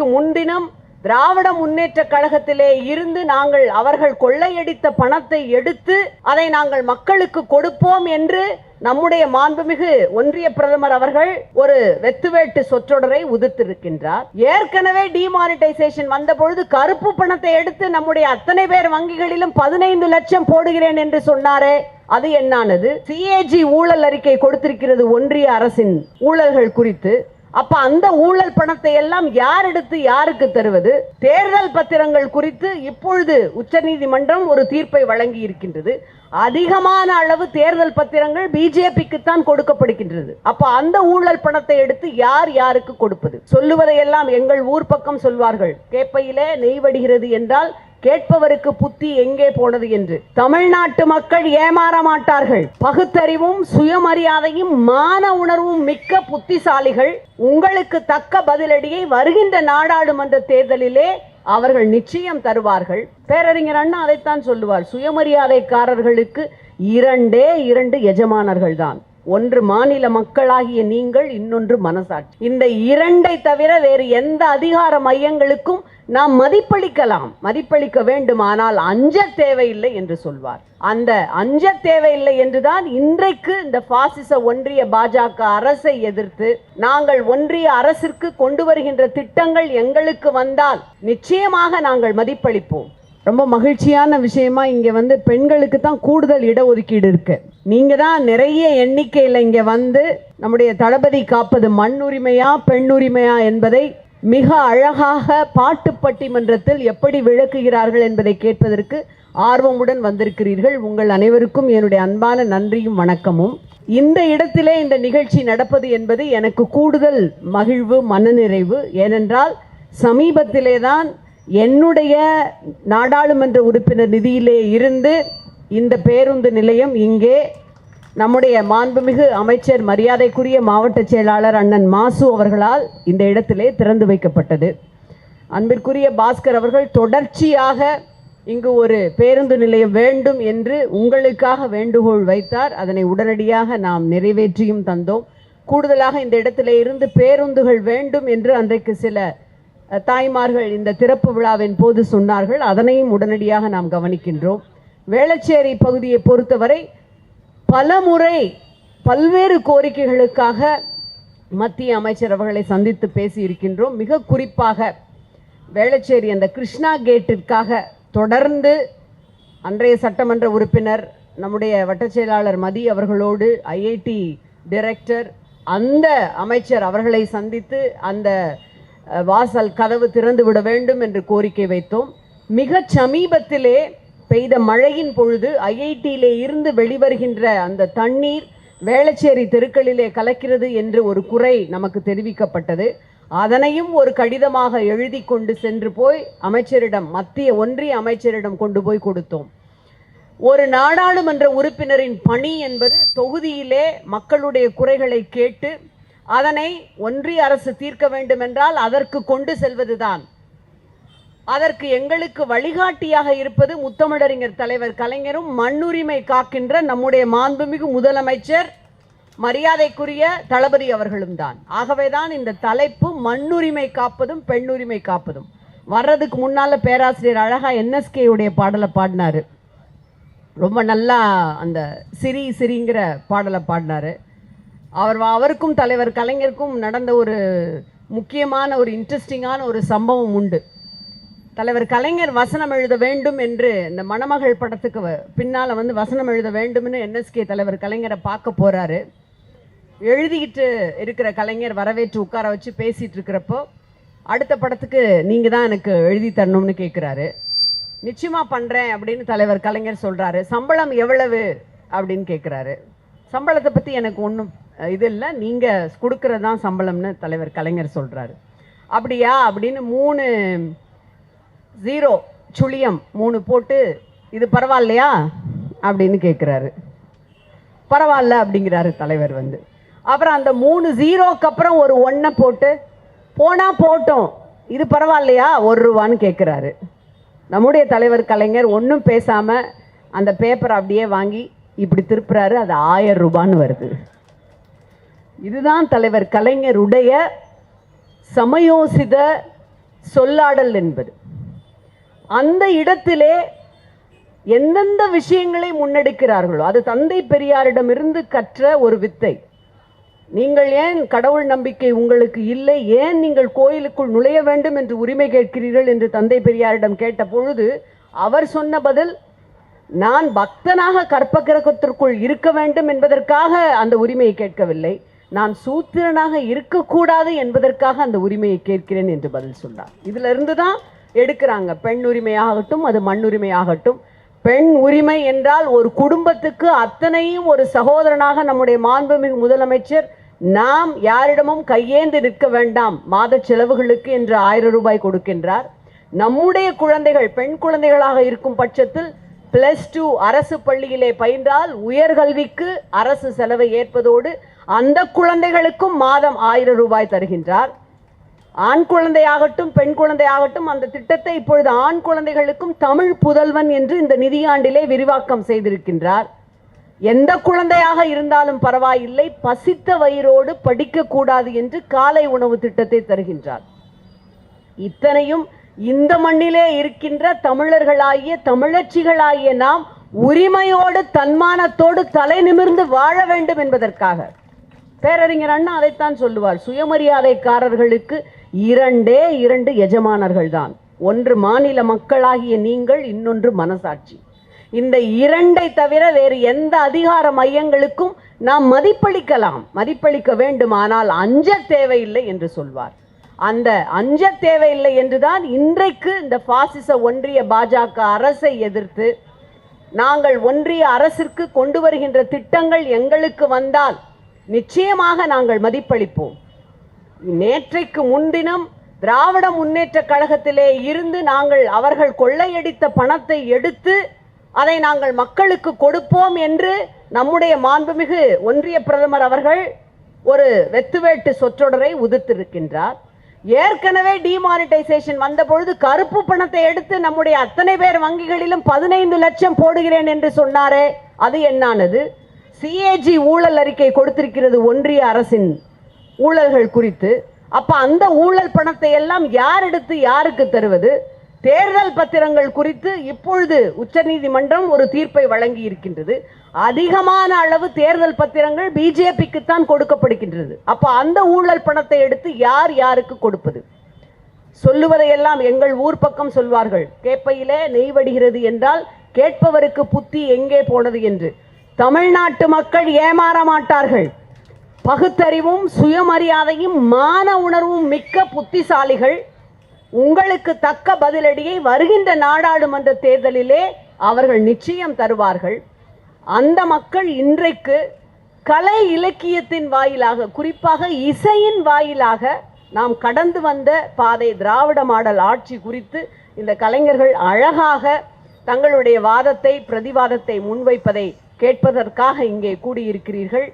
நேற்றைக்கு முன்தினம் திராவிட முன்னேற்ற கழகத்திலே இருந்து நாங்கள் அவர்கள் கொள்ளையடித்த பணத்தை எடுத்து அதை நாங்கள் மக்களுக்கு கொடுப்போம் என்று நம்முடைய மாண்புமிகு ஒன்றிய பிரதமர் அவர்கள் ஒரு வெத்துவேட்டு சொற்றொடரை உதிர்த்திருக்கின்றார். ஏற்கனவே டிமானிட்டைசேஷன் வந்த பொழுது கருப்பு பணத்தை எடுத்து நம்முடைய அத்தனை பேர் வங்கிகளிலும் 15 லட்சம் போடுகிறேன் என்று சொன்னாரே, அது என்னானது? CAG ஊழல் அறிக்கை கொடுத்திருக்கிறது ஒன்றிய அரசின் ஊழல்கள் குறித்து. அப்ப அந்த ஊழல் பணத்தை எல்லாம் யார் எடுத்து யாருக்கு தருவது? தேர்தல் பத்திரங்கள் குறித்து இப்பொழுது உச்சநீதிமன்றம் ஒரு தீர்ப்பை வழங்கி இருக்கின்றது. அதிகமான அளவு தேர்தல் பத்திரங்கள் பிஜேபிக்கு தான் கொடுக்கப்படுகின்றது. அப்ப அந்த ஊழல் பணத்தை எடுத்து யார் யாருக்கு கொடுப்பது? சொல்லுவதையெல்லாம் எங்கள் ஊர் பக்கம் சொல்வார்கள், கேப்பையிலே நெய் வடிகிறது என்றால் கேட்பவருக்கு புத்தி எங்கே போனது என்று. தமிழ்நாட்டு மக்கள் ஏமாற மாட்டார்கள். பகுத்தறிவும் சுயமரியாதையும் மான உணர்வும் மிக்க புத்திசாலிகள். உங்களுக்கு தக்க பதிலடியை வருகின்ற நாடாளுமன்ற தேர்தலிலே அவர்கள் நிச்சயம் தருவார்கள். பேரறிஞர் அண்ணா அதைத்தான் சொல்லுவார், சுயமரியாதைக்காரர்களுக்கு இரண்டே இரண்டு எஜமானர்கள் தான். ஒன்று மாநில மக்களாகிய நீங்கள், இன்னொன்று மனசாட்சி. இந்த இரண்டை தவிர வேறு எந்த அதிகார மையங்களுக்கும் நாம் மதிப்பளிக்கலாம், மதிப்பளிக்க வேண்டும், ஆனால் அஞ்ச தேவையில்லை என்று சொல்வார். அந்த அஞ்ச தேவையில்லை என்றுதான் இன்றைக்கு இந்த பாசிச ஒன்றிய பாஜக அரசை எதிர்த்து நாங்கள் ஒன்றிய அரசிற்கு கொண்டு வருகின்ற திட்டங்கள் எங்களுக்கு வந்தால் நிச்சயமாக நாங்கள் மதிப்பளிப்போம். ரொம்ப மகிழ்ச்சியான விஷயமா இங்க பெண்களுக்கு தான் கூடுதல் இடஒதுக்கீடு இருக்கு. நீங்க தான் நிறைய எண்ணிக்கையில் இங்க நம்முடைய தளபதி காப்பது மண் உரிமையா பெண் உரிமையா என்பதை மிக அழகாக பாட்டு பட்டிமன்றத்தில் எப்படி விளக்குகிறார்கள் என்பதை கேட்பதற்கு ஆர்வமுடன் வந்திருக்கிறீர்கள். உங்கள் அனைவருக்கும் என்னுடைய அன்பான நன்றியும் வணக்கமும். இந்த இடத்திலே இந்த நிகழ்ச்சி நடப்பது என்பது எனக்கு கூடுதல் மகிழ்வு, மனநிறைவு. ஏனென்றால் சமீபத்திலே தான் என்னுடைய நாடாளுமன்ற உறுப்பினர் நிதியிலே இருந்து இந்த பேருந்து நிலையம் இங்கே நம்முடைய மாண்புமிகு அமைச்சர் மரியாதைக்குரிய மாவட்ட செயலாளர் அண்ணன் மாசு அவர்களால் இந்த இடத்திலே திறந்து வைக்கப்பட்டது. அன்பிற்குரிய பாஸ்கர் அவர்கள் தொடர்ச்சியாக இங்கு ஒரு பேருந்து நிலையம் வேண்டும் என்று உங்களுக்காக வேண்டுகோள் வைத்தார். அதனை உடனடியாக நாம் நிறைவேற்றியும் தந்தோம். கூடுதலாக இந்த இடத்திலே இருந்து பேருந்துகள் வேண்டும் என்று அன்றைக்கு சில தாய்மார்கள் இந்த திறப்பு விழாவின் போது சொன்னார்கள். அதனையும் உடனடியாக நாம் கவனிக்கின்றோம். வேளச்சேரி பகுதியை பொறுத்தவரை பல முறை பல்வேறு கோரிக்கைகளுக்காக மத்திய அமைச்சர் அவர்களை சந்தித்து பேசி இருக்கின்றோம். மிக குறிப்பாக வேளச்சேரி அந்த கிருஷ்ணா கேட்டிற்காக தொடர்ந்து அன்றைய சட்டமன்ற உறுப்பினர் நம்முடைய வட்டச் செயலாளர் மதி அவர்களோடு IIT டைரக்டர் அந்த அமைச்சர் அவர்களை சந்தித்து அந்த வாசல் கதவு திறந்து விட வேண்டும் என்று கோரிக்கை வைத்தோம். மிக சமீபத்திலே பெய்த மழையின் பொழுது IITயிலே இருந்து வெளிவருகின்ற அந்த தண்ணீர் வேளச்சேரி தெருக்களிலே கலக்கிறது என்று ஒரு குறை நமக்கு தெரிவிக்கப்பட்டது. அதனையும் ஒரு கடிதமாக எழுதி கொண்டு சென்று போய் அமைச்சரிடம், மத்திய ஒன்றிய அமைச்சரிடம் கொண்டு போய் கொடுத்தோம். ஒரு நாடாளுமன்ற உறுப்பினரின் பணி என்பது தொகுதியிலே மக்களுடைய குறைகளை கேட்டு அதனை ஒன்றிய அரசு தீர்க்க வேண்டும் என்றால் அதற்கு கொண்டு செல்வதுதான். அதற்கு எங்களுக்கு வழிகாட்டியாக இருப்பது முத்தமிழறிஞர் தலைவர் கலைஞரும் மண்ணுரிமை காக்கின்ற நம்முடைய மாண்புமிகு முதலமைச்சர் மரியாதைக்குரிய தளபதி அவர்களும் தான். ஆகவேதான் இந்த தலைப்பு மண்ணுரிமை காப்பதும் பெண்ணுரிமை காப்பதும். வர்றதுக்கு முன்னால பேராசிரியர் அழகா NSK உடைய பாடலை பாடினாரு. ரொம்ப நல்லா அந்த சிரி சிரிங்கிற பாடலை பாடினாரு. அவருக்கும் தலைவர் கலைஞருக்கும் நடந்த ஒரு முக்கியமான ஒரு இன்ட்ரெஸ்டிங்கான ஒரு சம்பவம் உண்டு. தலைவர் கலைஞர் வசனம் எழுத வேண்டும் என்று இந்த மணமகள் படத்துக்கு பின்னால் வசனம் எழுத வேண்டும்னு NSK தலைவர் கலைஞரை பார்க்க போகிறாரு. எழுதிக்கிட்டு இருக்கிற கலைஞர் வரவேற்று உட்கார வச்சு பேசிகிட்டு இருக்கிறப்போ அடுத்த படத்துக்கு நீங்கள் தான் எனக்கு எழுதி தரணும்னு கேட்குறாரு. நிச்சயமாக பண்ணுறேன் அப்படின்னு தலைவர் கலைஞர் சொல்கிறாரு. சம்பளம் எவ்வளவு அப்படின்னு கேட்குறாரு. சம்பளத்தை பற்றி எனக்கு ஒன்றும் இது இல்லை, நீங்கள் கொடுக்கறது தான் சம்பளம்னு தலைவர் கலைஞர் சொல்கிறாரு. அப்படியா அப்படின்னு 3 0 போட்டு இது பரவாயில்லையா அப்படின்னு கேட்குறாரு. பரவாயில்ல அப்படிங்கிறாரு தலைவர். அப்புறம் அந்த 3 0க்கு அப்புறம் ஒரு 1 போட்டு போனால் போட்டோம் இது பரவாயில்லையா ₹1 கேட்குறாரு. நம்முடைய தலைவர் கலைஞர் ஒன்றும் பேசாமல் அந்த பேப்பரை அப்படியே வாங்கி இப்படி திருப்புறாரு. அது ₹1000 வருது. இதுதான் தலைவர் கலைஞருடைய சமயோசித சொல்லாடல் என்பது. அந்த இடத்திலே எந்தெந்த விஷயங்களை முன்னெடுக்கிறார்களோ அது தந்தை பெரியாரிடமிருந்து கற்ற ஒரு வித்தை. நீங்கள் ஏன் கடவுள் நம்பிக்கை உங்களுக்கு இல்லை, ஏன் நீங்கள் கோயிலுக்குள் நுழைய வேண்டும் என்று உரிமை கேட்கிறீர்கள் என்று தந்தை பெரியாரிடம் கேட்ட பொழுது அவர் சொன்ன பதில், நான் பக்தனாக கற்பகிரகத்திற்குள் இருக்க வேண்டும் என்பதற்காக அந்த உரிமையை கேட்கவில்லை, நான் சூத்திரனாக இருக்கக்கூடாது என்பதற்காக அந்த உரிமையை கேட்கிறேன் என்று பதில் சொன்னார். இதுல இருந்து தான் எடுக்கிறாங்க. பெண் உரிமையாகட்டும், அது மண் உரிமையாகட்டும். பெண் உரிமை என்றால் ஒரு குடும்பத்துக்கு அத்தனையும் ஒரு சகோதரனாக நம்முடைய மாண்புமிகு முதலமைச்சர் நாம் யாரிடமும் கையேந்து நிற்க வேண்டாம், மாத செலவுகளுக்கு என்று 1000 ரூபாய் கொடுக்கின்றார். நம்முடைய குழந்தைகள் பெண் குழந்தைகளாக இருக்கும் பட்சத்தில் +2 அரசு பள்ளியிலே பயின்றால் உயர்கல்விக்கு அரசு செலவை ஏற்பதோடு அந்த குழந்தைகளுக்கும் மாதம் 1000 ரூபாய் தருகின்றார். ஆண் குழந்தையாகட்டும் பெண் குழந்தையாகட்டும் அந்த திட்டத்தை இப்பொழுது ஆண் குழந்தைகளுக்கும் தமிழ் புதல்வன் என்று இந்த நிதியாண்டிலே விரிவாக்கம் செய்திருக்கின்றார். எந்த குழந்தையாக இருந்தாலும் பரவாயில்லை, பசித்த வயிறோடு படிக்கக்கூடாது என்று காலை உணவு திட்டத்தை தருகின்றார். இத்தனையும் இந்த மண்ணிலே இருக்கின்ற தமிழர்களாகிய தமிழச்சிகளாகிய நாம் உரிமையோடு தன்மானத்தோடு தலை நிமிர்ந்து வாழ வேண்டும் என்பதற்காக. பேரறிஞர் அண்ணா அதைத்தான் சொல்லுவார், சுயமரியாதைக்காரர்களுக்கு 2 எஜமானர்கள் தான், ஒன்று மாநில மக்களாகிய நீங்கள், இன்னொன்று மனசாட்சி. இந்த 2ஐ தவிர வேறு எந்த அதிகார மையங்களுக்கும் நாம் மதிப்பளிக்க வேண்டும், ஆனால் அஞ்ச தேவையில்லை என்று சொல்வார். அந்த அஞ்ச தேவையில்லை என்றுதான் இன்றைக்கு இந்த பாசிச ஒன்றிய பாஜக அரசை எதிர்த்து நாங்கள் ஒன்றிய அரசிற்கு கொண்டு வருகின்ற திட்டங்கள் எங்களுக்கு வந்தால் நிச்சயமாக நாங்கள் மதிப்பளிப்போம். நேற்றைக்கு முன்தினம் திராவிட முன்னேற்ற கழகத்திலே இருந்து நாங்கள் அவர்கள் கொள்ளையடித்த பணத்தை எடுத்து அதை நாங்கள் மக்களுக்கு கொடுப்போம் என்று நம்முடைய மாண்புமிகு ஒன்றிய பிரதமர் அவர்கள் ஒரு வெத்துவேட்டு சொற்றொடரை உதிர்த்திருக்கின்றார். ஏற்கனவே டிமானிட்டைசேஷன் வந்த பொழுது கருப்பு பணத்தை எடுத்து நம்முடைய அத்தனை பேர் வங்கிகளிலும் 15 லட்சம் போடுகிறேன் என்று சொன்னாரே, அது என்னானது? சிஏஜி ஊழல் அறிக்கை கொடுத்திருக்கிறது ஒன்றிய அரசின் ஊழல்கள் குறித்து. அப்ப அந்த ஊழல் பணத்தை எல்லாம் யார் எடுத்து யாருக்கு தருவது? தேர்தல் பத்திரங்கள் குறித்து இப்பொழுது உச்சநீதிமன்றம் ஒரு தீர்ப்பை வழங்கி இருக்கின்றது. அதிகமான அளவு தேர்தல் பத்திரங்கள் பிஜேபிக்கு தான் கொடுக்கப்படுகின்றது. அப்ப அந்த ஊழல் பணத்தை எடுத்து யார் யாருக்கு கொடுப்பது? சொல்லுவதையெல்லாம் எங்கள் ஊர் பக்கம் சொல்வார்கள், கேப்பையிலே நெய் வடிகிறது என்றால் கேட்பவருக்கு புத்தி எங்கே போனது என்று. தமிழ்நாட்டு மக்கள் ஏமாற மாட்டார்கள். பகுத்தறிவும் சுயமரியாதையும் மான உணர்வும் மிக்க புத்திசாலிகள். உங்களுக்கு தக்க பதிலடியை வருகின்ற நாடாளுமன்ற தேர்தலிலே அவர்கள் நிச்சயம் தருவார்கள். அந்த மக்கள் இன்றைக்கு கலை இலக்கியத்தின் வாயிலாக, குறிப்பாக இசையின் வாயிலாக நாம் கடந்து வந்த பாதை திராவிட மாடல் ஆட்சி குறித்து இந்த கலைஞர்கள் அழகாக தங்களுடைய வாதத்தை பிரதிவாதத்தை முன்வைப்பதை கேட்பதற்காக இங்கே கூடியிருக்கிறீர்கள்.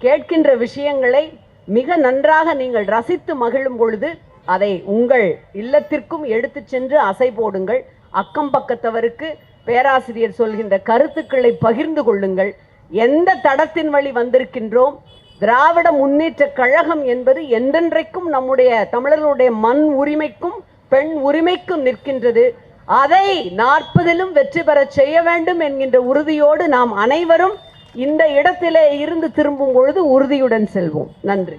கேட்கின்ற விஷயங்களை மிக நன்றாக நீங்கள் ரசித்து மகிழும் பொழுது அதை உங்கள் இல்லத்திற்கும் எடுத்து சென்று அசை போடுங்கள். அக்கம் பக்கத்தவருக்கு பேராசிரியர் சொல்கின்ற கருத்துக்களை பகிர்ந்து கொள்ளுங்கள். எந்த தடத்தின் வழி வந்திருக்கின்றோம்? திராவிட முன்னேற்ற கழகம் என்பது என்றென்றைக்கும் நம்முடைய தமிழர்களுடைய மண் உரிமைக்கும் பெண் உரிமைக்கும் நிற்கின்றது. அதை 40லும் வெற்றி பெற செய்ய வேண்டும் என்கின்ற உறுதியோடு நாம் அனைவரும் இந்த இடத்திலே இருந்து திரும்பும் பொழுது உறுதியுடன் செல்வோம். நன்றி.